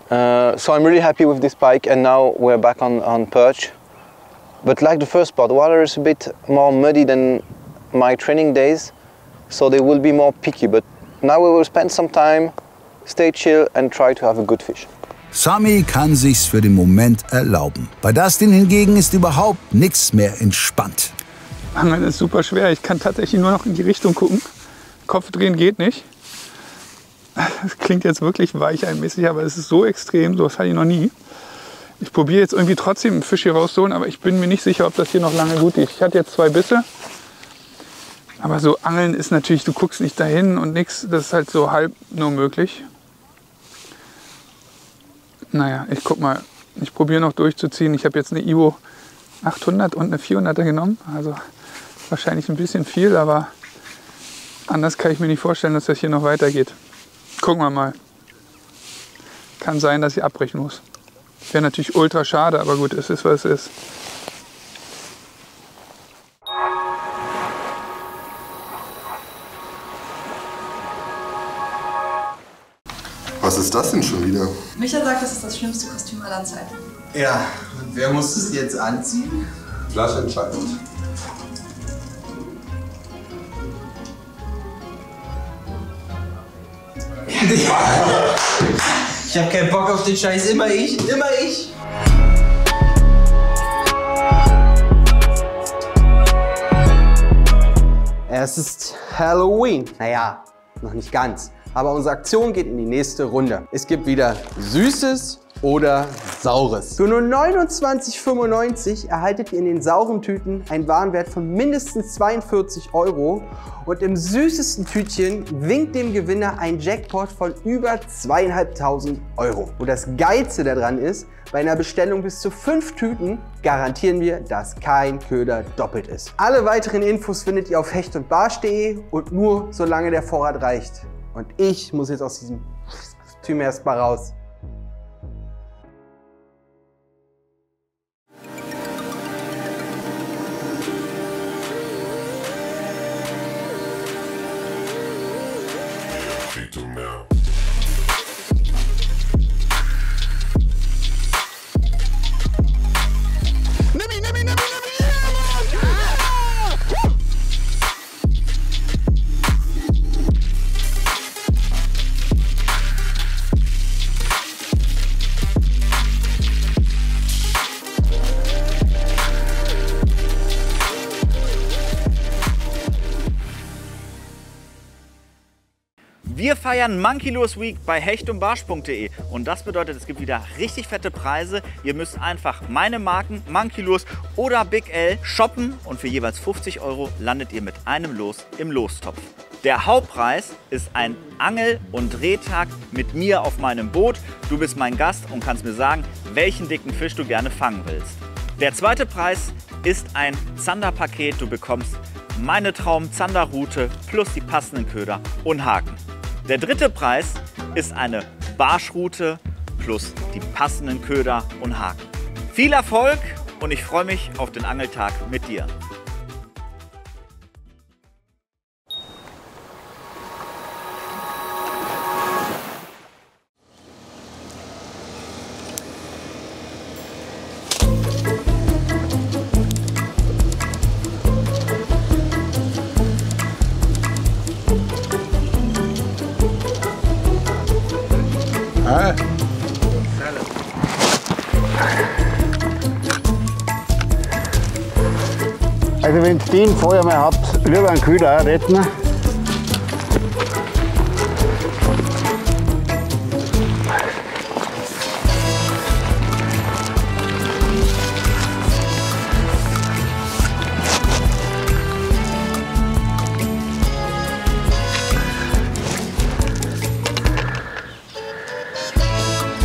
So I'm really happy with this pike, and now we're back on perch. But like the first spot, the water is a bit more muddy than my training days, so they will be more picky. But now we will spend some time, stay chill and try to have a good fish. Sammy kann sich's für den Moment erlauben. Bei Dustin hingegen ist überhaupt nichts mehr entspannt. Angeln ist super schwer. Ich kann tatsächlich nur noch in die Richtung gucken. Kopf drehen geht nicht. Das klingt jetzt wirklich weicheinmäßig, aber es ist so extrem, sowas hatte ich noch nie. Ich probiere jetzt irgendwie trotzdem einen Fisch hier rauszuholen, aber ich bin mir nicht sicher, ob das hier noch lange gut geht. Ich hatte jetzt 2 Bisse, aber so Angeln ist natürlich, du guckst nicht dahin und nichts, das ist halt so halb nur möglich. Naja, ich guck mal, ich probiere noch durchzuziehen. Ich habe jetzt eine Ivo 800 und eine 400er genommen, also wahrscheinlich ein bisschen viel, aber anders kann ich mir nicht vorstellen, dass das hier noch weitergeht. Gucken wir mal. Kann sein, dass ich abbrechen muss. Wäre natürlich ultra schade, aber gut, es ist, was es ist. Was ist das denn schon wieder? Micha sagt, das ist das schlimmste Kostüm aller Zeiten. Ja, und wer muss es jetzt anziehen? Flasche entscheidend. Ich hab keinen Bock auf den Scheiß, immer ich, immer ich. Es ist Halloween. Naja, noch nicht ganz. Aber unsere Aktion geht in die nächste Runde. Es gibt wieder Süßes oder Saures. Für nur 29,95 € erhaltet ihr in den sauren Tüten einen Warenwert von mindestens 42 € und im süßesten Tütchen winkt dem Gewinner ein Jackpot von über 2.500 €. Und das Geilste daran ist, bei einer Bestellung bis zu 5 Tüten garantieren wir, dass kein Köder doppelt ist. Alle weiteren Infos findet ihr auf hechtundbarsch.de und nur solange der Vorrat reicht. Und ich muss jetzt aus diesem Kostüm erstmal raus. Wir feiern Monkey Lures Week bei hechtundbarsch.de und das bedeutet, es gibt wieder richtig fette Preise. Ihr müsst einfach meine Marken Monkey Lures oder Big L shoppen und für jeweils 50 € landet ihr mit einem Los im Lostopf. Der Hauptpreis ist ein Angel- und Drehtag mit mir auf meinem Boot. Du bist mein Gast und kannst mir sagen, welchen dicken Fisch du gerne fangen willst. Der zweite Preis ist ein Zanderpaket. Du bekommst meine Traum-Zanderrute plus die passenden Köder und Haken. Der dritte Preis ist eine Barschrute plus die passenden Köder und Haken. Viel Erfolg und ich freue mich auf den Angeltag mit dir. Also wenn ihr den vorher mal habt, lieber einen Köder retten.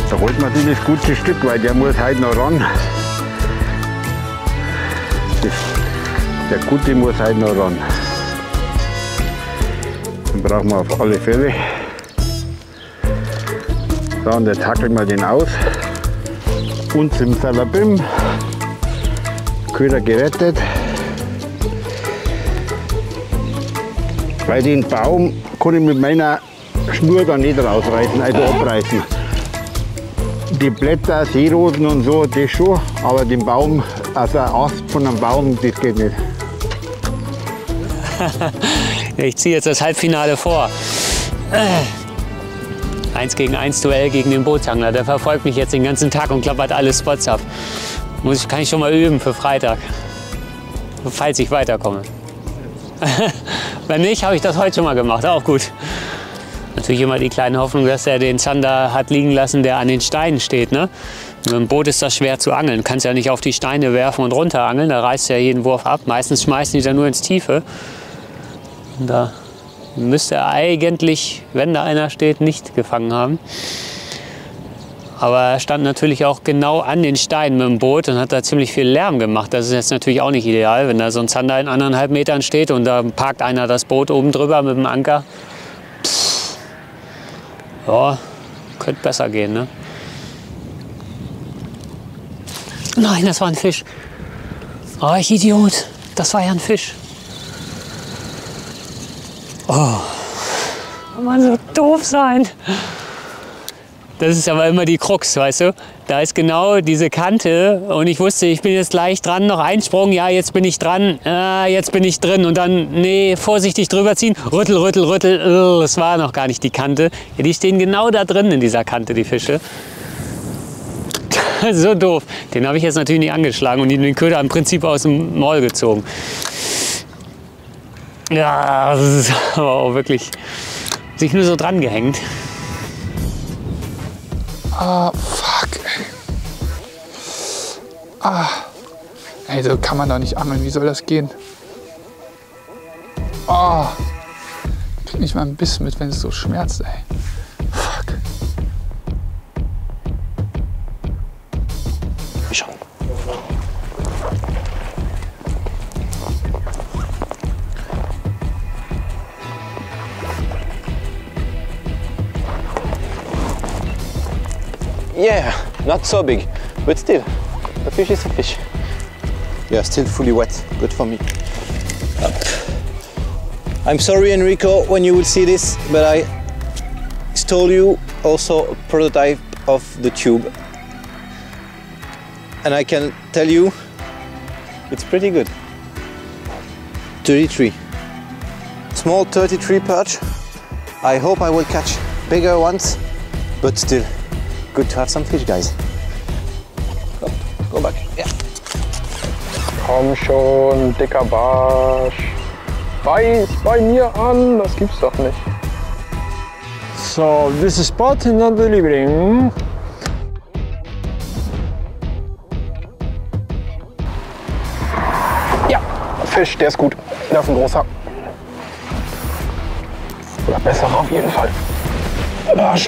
Da holt man natürlich das gute Stück, weil der muss halt noch ran. Der Gute muss halt noch ran. Den brauchen wir auf alle Fälle. So, und jetzt hackeln wir den aus. Und zum Salabim. Köder gerettet. Weil den Baum kann ich mit meiner Schnur da nicht rausreißen, also abreißen. Die Blätter, Seerosen und so, das schon, aber den Baum, also ein Ast von einem Baum, das geht nicht. Ich ziehe jetzt das Halbfinale vor. 1 gegen 1 Duell gegen den Bootsangler. Der verfolgt mich jetzt den ganzen Tag und klappert alle Spots ab. Kann ich schon mal üben für Freitag, falls ich weiterkomme. Wenn nicht, habe ich das heute schon mal gemacht. Auch gut. Natürlich immer die kleine Hoffnung, dass er den Zander hat liegen lassen, der an den Steinen steht. Ne? Mit dem Boot ist das schwer zu angeln. Du kannst ja nicht auf die Steine werfen und runter angeln. Da reißt ja jeden Wurf ab. Meistens schmeißen die dann nur ins Tiefe. Und da müsste er eigentlich, wenn da einer steht, nicht gefangen haben. Aber er stand natürlich auch genau an den Steinen mit dem Boot und hat da ziemlich viel Lärm gemacht. Das ist jetzt natürlich auch nicht ideal, wenn da so ein Zander in 1,5 Metern steht und da parkt einer das Boot oben drüber mit dem Anker. Pff. Ja, könnte besser gehen, ne? Nein, das war ein Fisch. Oh, ich Idiot. Das war ja ein Fisch. Oh, kann man so doof sein. Das ist aber immer die Krux, weißt du? Da ist genau diese Kante und ich wusste, ich bin jetzt gleich dran, noch Einsprung, ja, jetzt bin ich dran, jetzt bin ich drin und dann, nee, vorsichtig drüber ziehen, rüttel, rüttel, rüttel, das war noch gar nicht die Kante. Ja, die stehen genau da drin in dieser Kante, die Fische. So doof. Den habe ich jetzt natürlich nicht angeschlagen und den Köder im Prinzip aus dem Maul gezogen. Ja, das ist aber auch wirklich sich nur so dran gehängt. Ah, fuck, ey. Ah. Ey, so kann man doch nicht angeln. Wie soll das gehen? Oh. Krieg nicht mal ein Biss mit, wenn es so schmerzt, ey. Fuck. Schon. Yeah, not so big, but still, a fish is a fish. Yeah, still fully wet, good for me. Up. I'm sorry, Enrico, when you will see this, but install you also a prototype of the tube. And I can tell you, it's pretty good. 33. Small 33 perch. I hope I will catch bigger ones, but still good to have some fish, guys. Go back. Yeah. Komm schon, dicker Barsch. Beiß bei mir an, das gibt's doch nicht. So, this is spot not delivering. Ja, Fisch, der ist gut. Das ist ein großer. Oder besser auf jeden Fall. Barsch.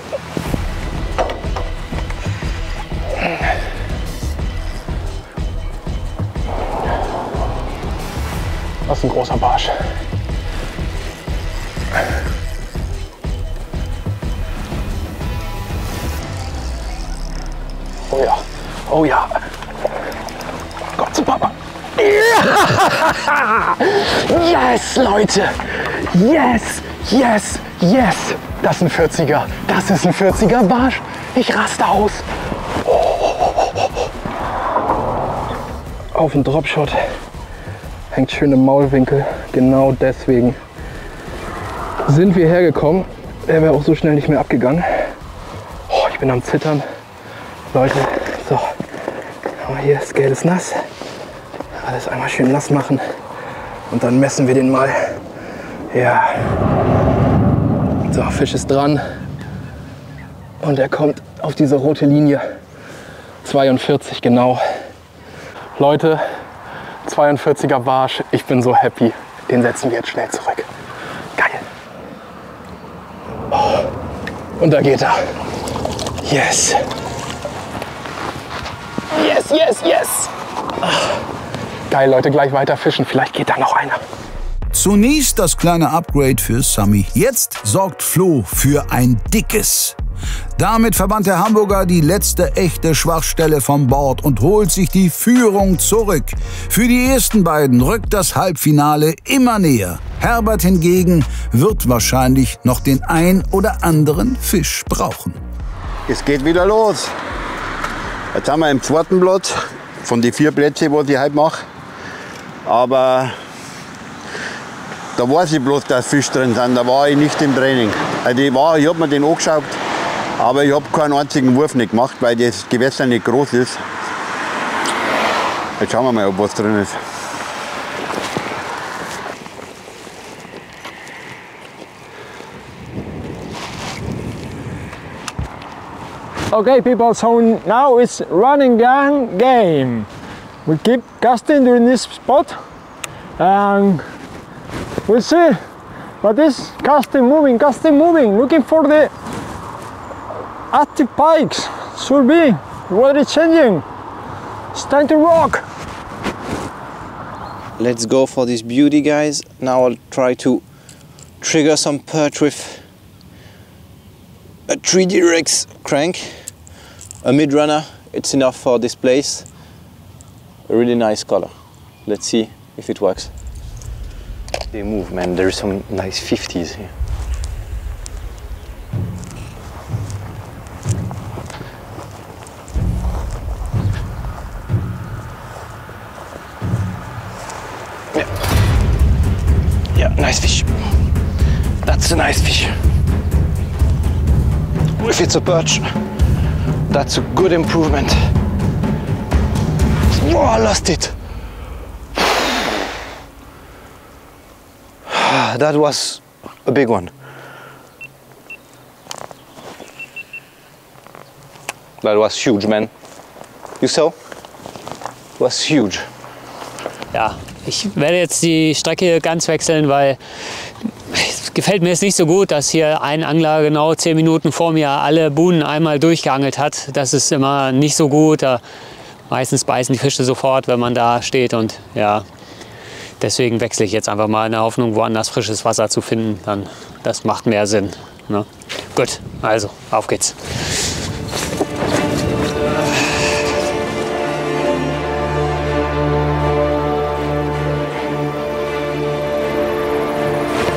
Das ist ein großer Barsch. Oh ja, oh ja. Gott zum Papa. Ja! Yes, Leute! Yes, yes, yes! Das ist ein 40er. Das ist ein 40er Barsch. Ich raste aus. Auf den Dropshot. Hängt schön im Maulwinkel. Genau deswegen sind wir hergekommen. Der wäre auch so schnell nicht mehr abgegangen. Oh, ich bin am Zittern. Leute, so. Aber hier, das Geld ist nass. Alles einmal schön nass machen. Und dann messen wir den mal. Ja. So, Fisch ist dran. Und er kommt auf diese rote Linie. 42 genau. Leute, 42er Barsch. Ich bin so happy. Den setzen wir jetzt schnell zurück. Geil. Oh. Und da geht er. Yes. Yes, yes, yes. Geil, Leute, gleich weiter fischen. Vielleicht geht da noch einer. Zunächst das kleine Upgrade für Sammy. Jetzt sorgt Flo für ein dickes. Damit verbannt der Hamburger die letzte echte Schwachstelle vom Bord und holt sich die Führung zurück. Für die ersten beiden rückt das Halbfinale immer näher. Herbert hingegen wird wahrscheinlich noch den ein oder anderen Fisch brauchen. Es geht wieder los. Jetzt haben wir im zweiten Blatt von den 4 Plätzen, was ich heute mache. Aber da weiß ich bloß, dass Fisch drin sind. Da war ich nicht im Training. Also ich habe mir den angeschaut, aber ich habe keinen einzigen Wurf nicht gemacht, weil das Gewässer nicht groß ist. Jetzt schauen wir mal, ob was drin ist. Okay, people, so now it's running gun game. We keep casting during this spot and we'll see. But this casting moving, looking for the active pikes. Should be. The water is changing. It's time to rock. Let's go for this beauty, guys. Now I'll try to trigger some perch with a 3D Rex crank. A mid-runner, it's enough for this place. A really nice color. Let's see if it works. They move, man. There's some nice 50s here. Yeah, nice fish. That's a nice fish. If it's a perch, that's a good improvement. Oh, I lost it. That was a big one. That was huge, man. You saw? It was huge. Ja, ich werde jetzt die Strecke ganz wechseln, weil es gefällt mir jetzt nicht so gut, dass hier ein Angler genau 10 Minuten vor mir alle Buhnen einmal durchgeangelt hat. Das ist immer nicht so gut. Meistens beißen die Fische sofort, wenn man da steht. Und ja, deswegen wechsle ich jetzt einfach mal in der Hoffnung, woanders frisches Wasser zu finden. Das macht mehr Sinn. Ne? Gut, also auf geht's.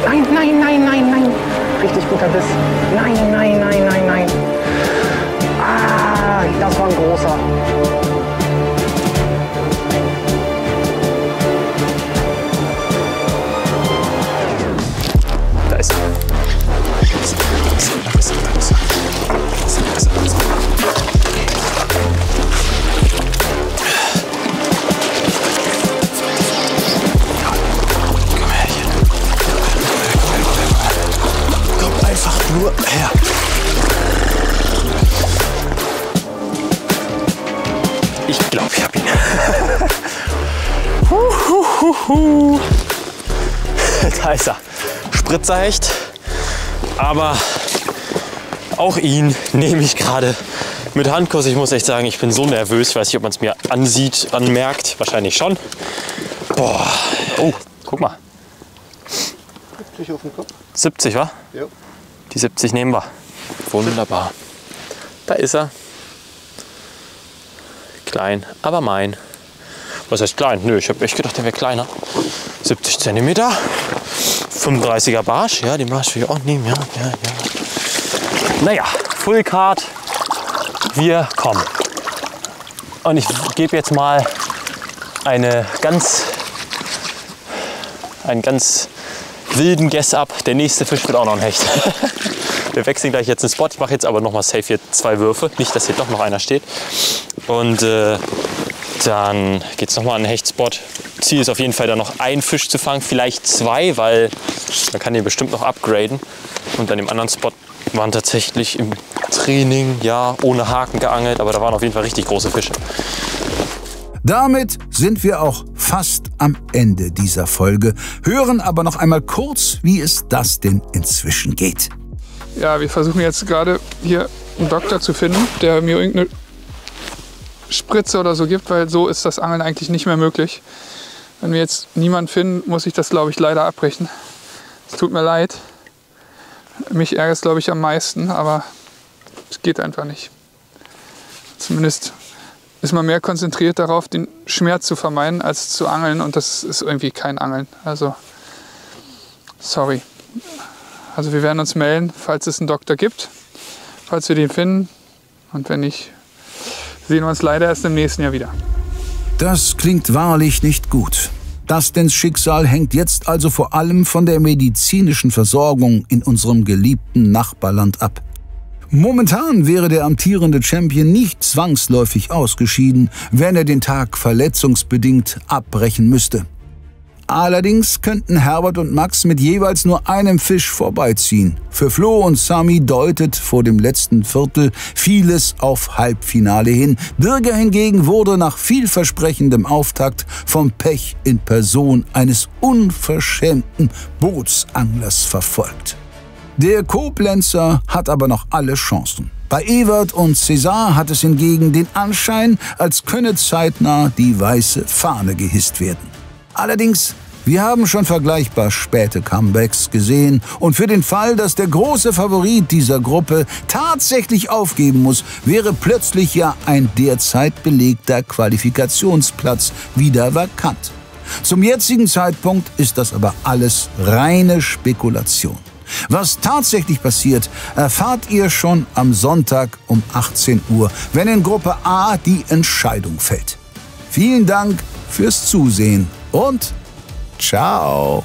Nein, nein, nein, nein, nein. richtig guter Biss. Nein, nein, nein, nein, nein. Ah, das war ein großer. Da ist er. Komm einfach nur her. Ich glaube, ich habe ihn. Da ist er. Spritzerhecht. Aber auch ihn nehme ich gerade mit Handkuss. Ich muss echt sagen, ich bin so nervös. Ich weiß nicht, ob man es mir ansieht, anmerkt. Wahrscheinlich schon. Boah. Oh, guck mal. 70 auf den Kopf. 70, wa? Ja. Die 70 nehmen wir. Wunderbar. Da ist er. Klein, aber mein. Was heißt klein? Nö, ich habe echt gedacht, der wäre kleiner. 70 cm. 35er Barsch. Ja, den Barsch will ich auch nehmen. Ja. Naja, Full Card. Wir kommen. Und ich gebe jetzt mal einen ganz wilden Guess ab. Der nächste Fisch wird auch noch ein Hecht. Wir wechseln gleich jetzt den Spot. Ich mache jetzt aber noch mal safe hier 2 Würfe. Nicht, dass hier doch noch einer steht. Und dann geht es nochmal an den Hechtspot. Ziel ist auf jeden Fall, da noch einen Fisch zu fangen, vielleicht 2, weil man kann den bestimmt noch upgraden. Und an dem anderen Spot waren tatsächlich im Training, ja, ohne Haken geangelt, aber da waren auf jeden Fall richtig große Fische. Damit sind wir auch fast am Ende dieser Folge, hören aber noch einmal kurz, wie es das denn inzwischen geht. Ja, wir versuchen jetzt gerade hier einen Doktor zu finden, der mir irgendeine Spritze oder so gibt, weil so ist das Angeln eigentlich nicht mehr möglich. Wenn wir jetzt niemanden finden, muss ich das, glaube ich, leider abbrechen. Es tut mir leid. Mich ärgert es, glaube ich, am meisten, aber es geht einfach nicht. Zumindest ist man mehr konzentriert darauf, den Schmerz zu vermeiden, als zu angeln, und das ist irgendwie kein Angeln. Also, sorry. Also wir werden uns melden, falls es einen Doktor gibt, falls wir den finden, und wenn nicht, sehen wir uns leider erst im nächsten Jahr wieder. Das klingt wahrlich nicht gut. Dustins Schicksal hängt jetzt also vor allem von der medizinischen Versorgung in unserem geliebten Nachbarland ab. Momentan wäre der amtierende Champion nicht zwangsläufig ausgeschieden, wenn er den Tag verletzungsbedingt abbrechen müsste. Allerdings könnten Herbert und Max mit jeweils nur einem Fisch vorbeiziehen. Für Flo und Sami deutet vor dem letzten Viertel vieles auf Halbfinale hin. Birger hingegen wurde nach vielversprechendem Auftakt vom Pech in Person eines unverschämten Bootsanglers verfolgt. Der Koblenzer hat aber noch alle Chancen. Bei Ewert und César hat es hingegen den Anschein, als könne zeitnah die weiße Fahne gehisst werden. Allerdings, wir haben schon vergleichbar späte Comebacks gesehen, und für den Fall, dass der große Favorit dieser Gruppe tatsächlich aufgeben muss, wäre plötzlich ja ein derzeit belegter Qualifikationsplatz wieder vakant. Zum jetzigen Zeitpunkt ist das aber alles reine Spekulation. Was tatsächlich passiert, erfahrt ihr schon am Sonntag um 18 Uhr, wenn in Gruppe A die Entscheidung fällt. Vielen Dank fürs Zusehen und ciao!